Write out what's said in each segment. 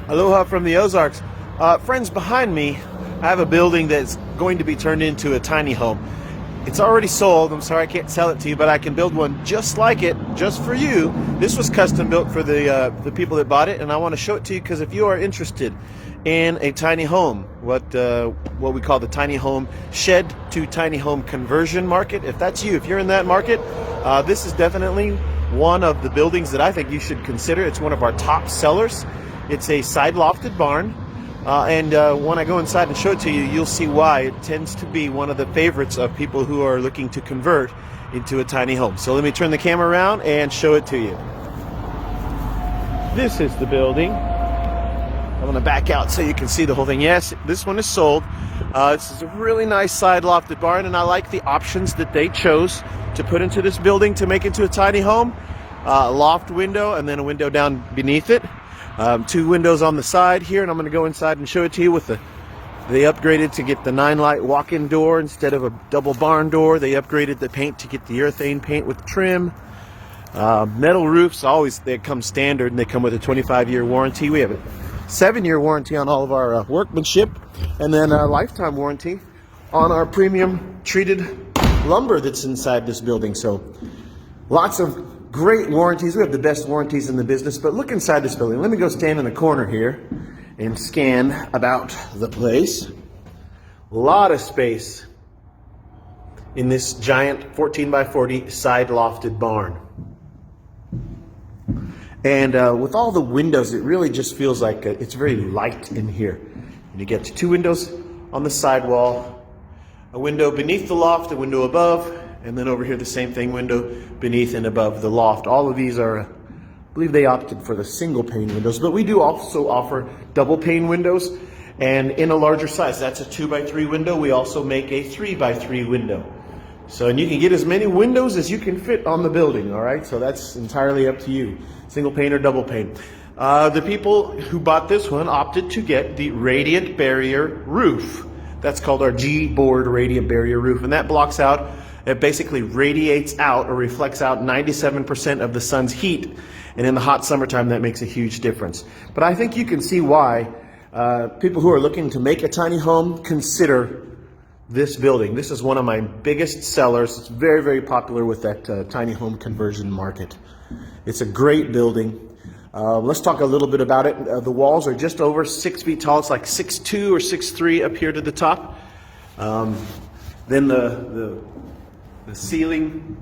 Aloha from the Ozarks. Friends, behind me, I have a building that's going to be turned into a tiny home. It's already sold. I'm sorry I can't sell it to you, but I can build one just like it, just for you. This was custom built for the people that bought it, and I want to show it to you because if you are interested in a tiny home, what we call the tiny home shed to tiny home conversion market, if that's you, if you're in that market, this is definitely one of the buildings that I think you should consider. It's one of our top sellers. It's a side lofted barn, and when I go inside and show it to you, you'll see why it tends to be one of the favorites of people who are looking to convert into a tiny home. So let me turn the camera around and show it to you. This is the building. I'm going to back out so you can see the whole thing. Yes, this one is sold. This is a really nice side lofted barn, and I like the options that they chose to put into this building to make it into a tiny home. A loft window and then a window down beneath it. Two windows on the side here, and I'm going to go inside and show it to you with they upgraded to get the 9-light walk-in door instead of a double barn door. They upgraded the paint to get the urethane paint with trim. Metal roofs, they come standard, and they come with a 25-year warranty. We have a 7-year warranty on all of our workmanship, and then a lifetime warranty on our premium treated lumber that's inside this building. So lots of great warranties. We have the best warranties in the business. But look inside this building. Let me go stand in the corner here and scan about the place. A lot of space in this giant 14 by 40 side lofted barn. And with all the windows, it really just feels like it's very light in here. And you get 2 windows on the side wall, a window beneath the loft, a window above, and then over here the same thing, window beneath and above the loft. All of these are, I believe they opted for the single pane windows, but we do also offer double pane windows, and in a larger size. That's a 2 by 3 window. We also make a 3 by 3 window. So, and you can get as many windows as you can fit on the building, all right? So that's entirely up to you, single pane or double pane. The people who bought this one opted to get the radiant barrier roof. That's called our G-board radiant barrier roof, and that blocks out, it basically radiates out or reflects out 97% of the sun's heat. And in the hot summertime, that makes a huge difference. But I think you can see why people who are looking to make a tiny home consider this building. This is one of my biggest sellers. It's very, very popular with that tiny home conversion market. It's a great building. Let's talk a little bit about it. The walls are just over 6 feet tall. It's like 6'2" or 6'3" up here to the top. Then the ceiling,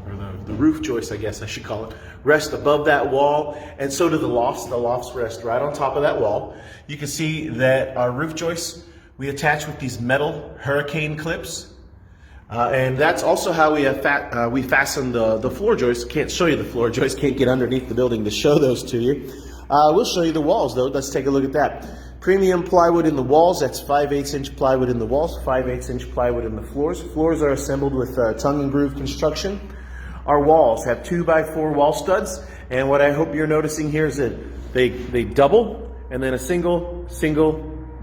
or the roof joist, I guess I should call it, rest above that wall, and so do the lofts. The lofts rest right on top of that wall. You can see that our roof joists we attach with these metal hurricane clips, and that's also how we fasten the floor joists. Can't show you the floor joists, can't get underneath the building to show those to you. We'll show you the walls though. Let's take a look at that. Premium plywood in the walls, that's 5/8 inch plywood in the walls, 5/8 inch plywood in the floors. Floors are assembled with tongue and groove construction. Our walls have 2 by 4 wall studs, and what I hope you're noticing here is that they double, and then a single,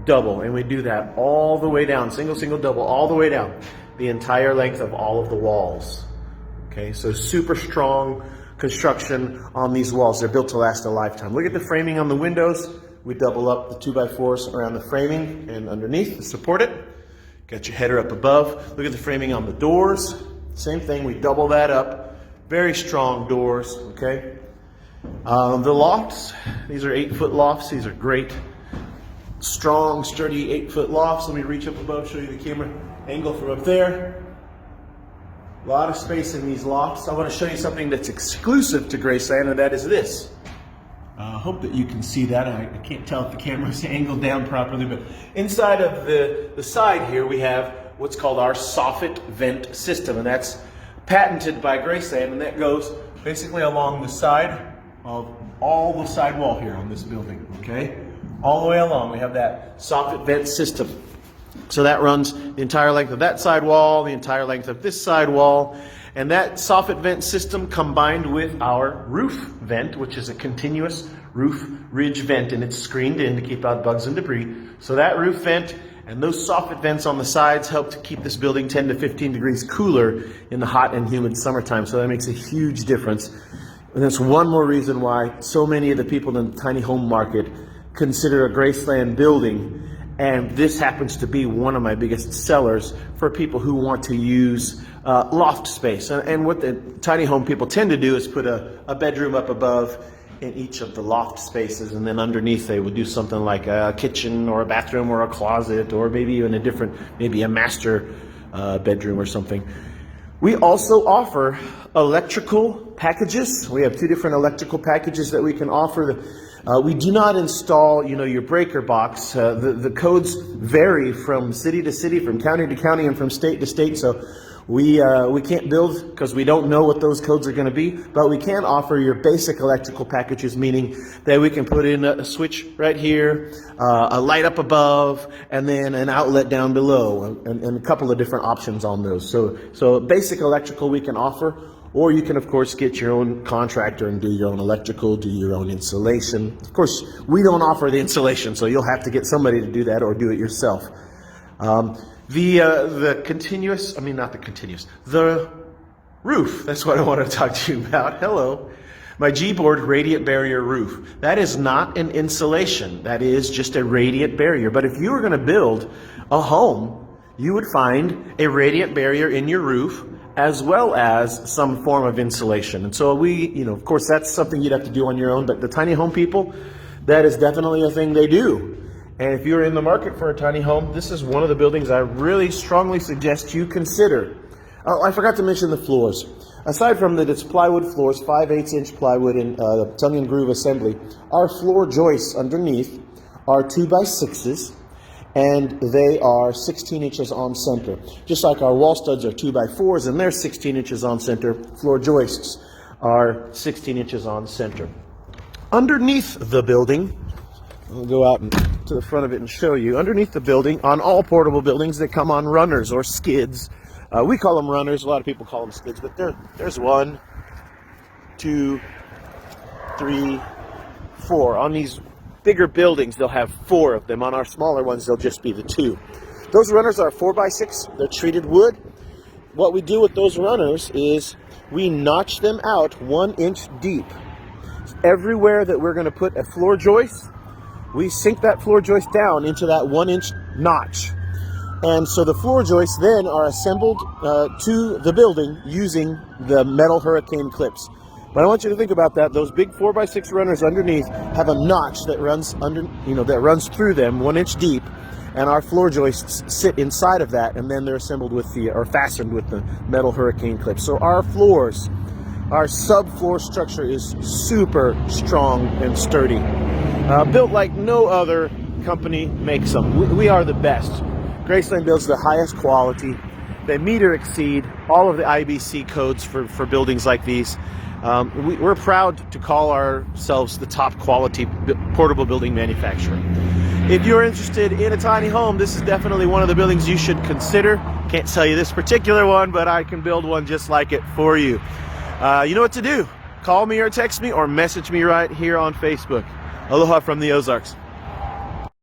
double, and we do that all the way down, single, double, all the way down, the entire length of all of the walls. Okay, so super strong construction on these walls. They're built to last a lifetime. Look at the framing on the windows. We double up the 2 by 4s around the framing and underneath to support it. Got your header up above. Look at the framing on the doors. Same thing, we double that up. Very strong doors, okay? The lofts, these are 8-foot lofts. These are great, strong, sturdy 8-foot lofts. Let me reach up above, show you the camera angle from up there. A lot of space in these lofts. I want to show you something that's exclusive to Graceland, and that is this. I hope that you can see that. I can't tell if the camera's angled down properly, but inside of the side here we have what's called our soffit vent system, and that's patented by Graceland, and that goes basically along the side of all the side wall here on this building, okay? All the way along we have that soffit vent system. So that runs the entire length of that side wall, the entire length of this side wall, and that soffit vent system combined with our roof vent, which is a continuous roof ridge vent, and it's screened in to keep out bugs and debris. So that roof vent and those soffit vents on the sides help to keep this building 10 to 15 degrees cooler in the hot and humid summertime. So that makes a huge difference. And that's one more reason why so many of the people in the tiny home market consider a Graceland building, and this happens to be one of my biggest sellers for people who want to use loft space. And what the tiny home people tend to do is put a bedroom up above in each of the loft spaces, and then underneath they would do something like a kitchen or a bathroom or a closet, or maybe even a different, maybe a master bedroom or something. We also offer electrical packages. We have 2 different electrical packages that we can offer. We do not install, your breaker box. The codes vary from city to city, from county to county, and from state to state. So we can't build because we don't know what those codes are going to be. But we can offer your basic electrical packages, meaning that we can put in a switch right here, a light up above, and then an outlet down below, and a couple of different options on those. So basic electrical we can offer. Or you can, of course, get your own contractor and do your own electrical, do your own insulation. Of course, we don't offer the insulation, so you'll have to get somebody to do that or do it yourself. The roof, that's what I want to talk to you about. Hello. My G-board radiant barrier roof. That is not an insulation. That is just a radiant barrier. But if you were going to build a home, you would find a radiant barrier in your roof, as well as some form of insulation. And so of course, that's something you'd have to do on your own, but the tiny home people, that is definitely a thing they do. And if you're in the market for a tiny home, this is one of the buildings I really strongly suggest you consider. Oh, I forgot to mention the floors. Aside from that it's plywood floors, 5/8" plywood in tongue and groove assembly, our floor joists underneath are 2x6s. And they are 16 inches on center. Just like our wall studs are 2x4s, and they're 16 inches on center, floor joists are 16 inches on center. Underneath the building, I'll go out to the front of it and show you. Underneath the building, on all portable buildings, they come on runners or skids. We call them runners. A lot of people call them skids, but there's 1, 2, 3, 4. On these bigger buildings, they'll have 4 of them. On our smaller ones, they'll just be the 2. Those runners are 4x6. They're treated wood. What we do with those runners is we notch them out 1 inch deep. Everywhere that we're going to put a floor joist, we sink that floor joist down into that 1 inch notch. And so the floor joists then are assembled to the building using the metal hurricane clips. But I want you to think about that. Those big 4x6 runners underneath have a notch that runs that runs through them 1 inch deep, and our floor joists sit inside of that, and then they're assembled fastened with the metal hurricane clips. So our floors, our subfloor structure is super strong and sturdy, built like no other company makes them. We are the best. Graceland builds the highest quality. They meet or exceed all of the IBC codes for buildings like these. We're proud to call ourselves the top quality portable building manufacturer. If you're interested in a tiny home, this is definitely one of the buildings you should consider. Can't tell you this particular one, but I can build one just like it for you. You know what to do. Call me or text me or message me right here on Facebook. Aloha from the Ozarks.